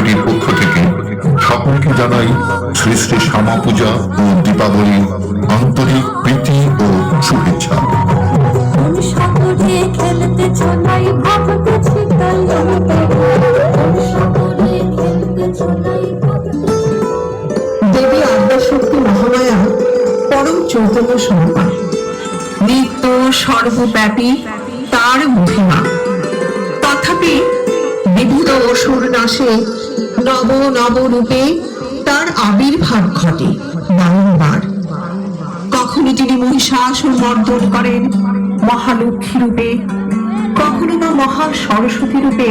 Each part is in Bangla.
কমিটির পক্ষ থেকে সকলকে জানাই শ্রী শ্রী শ্যামা পূজা ও দীপাবলি আন্তরিক প্রীতি ও শুভেচ্ছা। দেবী আদ্যাশক্তি মহামায়া পরম চৈতন্য স্বরূপা, নিত্য সর্বব্যাপী তার মহিমা। তথাপি বিবিধ অসুর নাশে নব নব রূপে তার আবির্ভাব ঘটে বারংবার। কখনো তিনি মহিষাসুর মর্দন করেন মহালক্ষ্মী রূপে, কখনো বা মহা সরস্বতী রূপে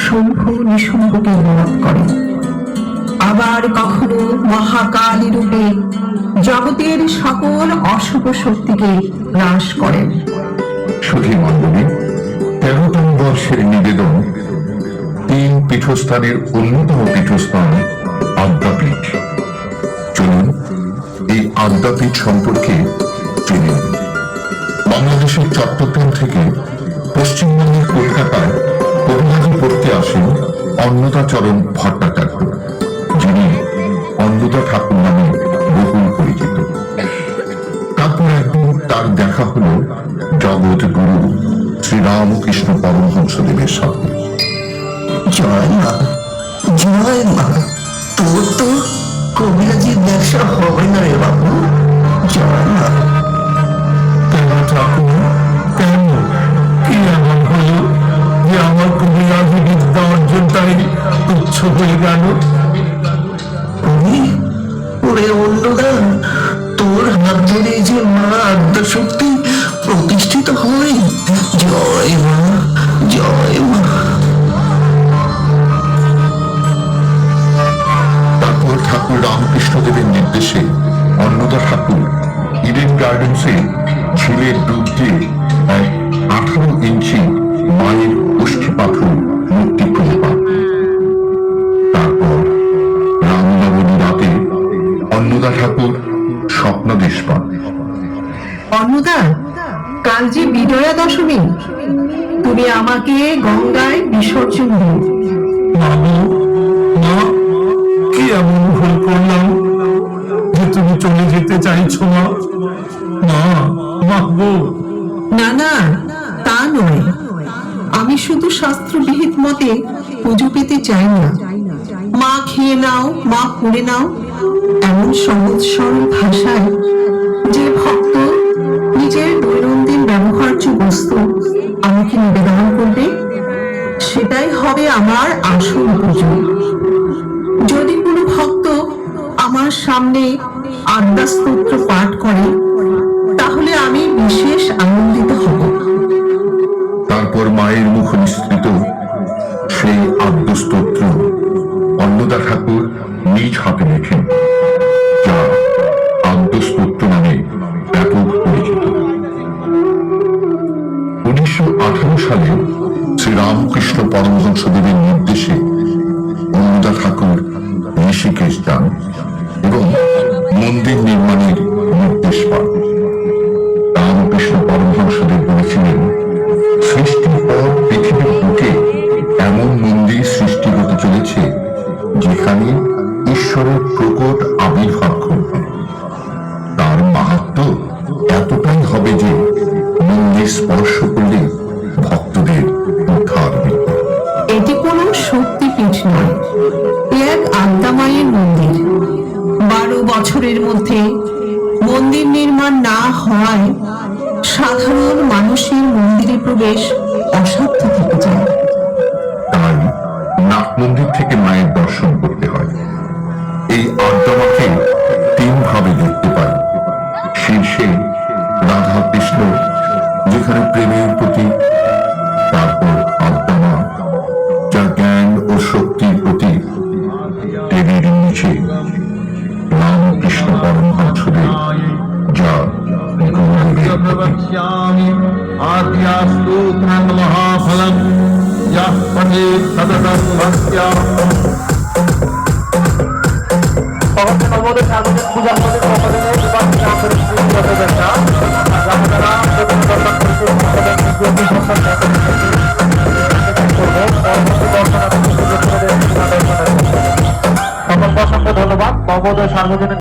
শম্ভু নিশুম্ভকে বধ করেন, আবার কখনো মহাকালী রূপে জগতের সকল অশুভ শক্তিকে নাশ করেন। সুধী মণ্ডলী, 13তম বর্ষের নিবেদন 3 পীঠস্থানের অন্যতম পীঠস্থান আদ্যাপীঠ। চলুন এই আদ্যাপীঠ সম্পর্কে জেনে নিন। বাংলাদেশের চট্টগ্রাম থেকে পশ্চিমবঙ্গের কলকাতায় কবিরাজি পড়তে আসেন অন্নদাচরণ ভট্টাচার্য, যিনি অন্নদা ঠাকুর নামে বহুল পরিচিত। তারপর একদিন তার দেখা হল জগৎ গুরু শ্রীরামকৃষ্ণ পরমহংসদেবের সাথে। জয় মা, জয় মা, তোর তো কবিরাজির ব্যবসা হবে না রে বাবু। জয় মা। কেন ঠাকুর, কেন? কি এমন হলো যে আমার কবিরাজি বিদ্যা অর্জনটাই তুচ্ছ হয়ে গেল? ওরে অন্নদা, তোর হাত ধরে যে মা আদ্যাশক্তি প্রতিষ্ঠিত হয়। জয় মা, জয় মা। তারপর ঠাকুর রামকৃষ্ণদেবের নির্দেশে অন্নদা ঠাকুর ইডেন গার্ডেন্সে ঝিলের ডুব দিয়ে এক 18 ইঞ্চি মায়ের অস্থি পাথর মূর্তি খুঁজে পান। তারপর রামনবমী রাতে অন্নদা ঠাকুর স্বপ্নাদেশ পান। অন্নদা, কাল যে বিজয়া দশমী, তুমি আমাকে গঙ্গায় বিসর্জন দিও। বাবু, মা, কি এমন ভুল করলাম যে তুমি চলে যেতে চাইছো? মা, মা, বাবু। না না, তা নয়। আমি শুধু শাস্ত্রবিহিত মতে পুজো পেতে চাই না। মা খেয়ে নাও, মা পড়ে নাও, এমন সহজ সরল ভাষায় যে ভক্ত নিজের দৈনন্দিন ব্যবহার্য বস্তু আমাকে নিবেদন করবে, সেটাই হবে আমার আসল পুজো। যদি কোনো ভক্ত আমার সামনে আদ্যাস্তোত্র পাঠ করে, তাহলে আমি বিশেষ আনন্দিত হব। তারপর মায়ের মুখ নিঃসৃত সেই আদ্যস্তোত্র অন্নদা ঠাকুর নিজ হাতে লেখেন, যা আদ্যস্তোত্র নামে ব্যাপক পরিচিত। 1918 সালে শ্রীরামকৃষ্ণ পরমহংসদেবের নির্দেশে অন্নদা ঠাকুর ঋষিকেশ যান এবং মন্দির নির্মাণের নির্দেশ পান। রামকৃষ্ণ পরমহংসদেব বলেছিলেন, সৃষ্টির পর পৃথিবীর বুকে এমন মন্দির সৃষ্টি হতে চলেছে যেখানে ঈশ্বরের প্রকট আবির্ভাব ঘটবে। তার মাহাত্ম্য এতটাই হবে যে মন্দির স্পর্শ করলে ভক্তদের উদ্ধার মিলবে। এটি কোনো শক্তিপীঠ নয়, এক আদ্যামায়ের মন্দির। 12 বছরের মধ্যে মন্দির নির্মাণ না হওয়ায় সাধারণ মানুষের মন্দিরে প্রবেশ অসাধ্য থেকে যায়। তাই নাট মন্দির থেকে মায়ের দর্শন করতে হয়। এই আদ্যামাকে 3 ভাবে দেখতে পাই। শীর্ষে রাধা কৃষ্ণ, যেখানে প্রেমের প্রতীক। তারপর আদ্যামা, যা জ্ঞান ও শক্তির প্রতীক। দেবীর নিচে রামকৃষ্ণ পরমহংসদেব, যা গুরুদেবের প্রতীক। आद्यास्तु महाफलम यः पठेत् सततं भक्त्या। পূজা সর্বদা সার্বজনীন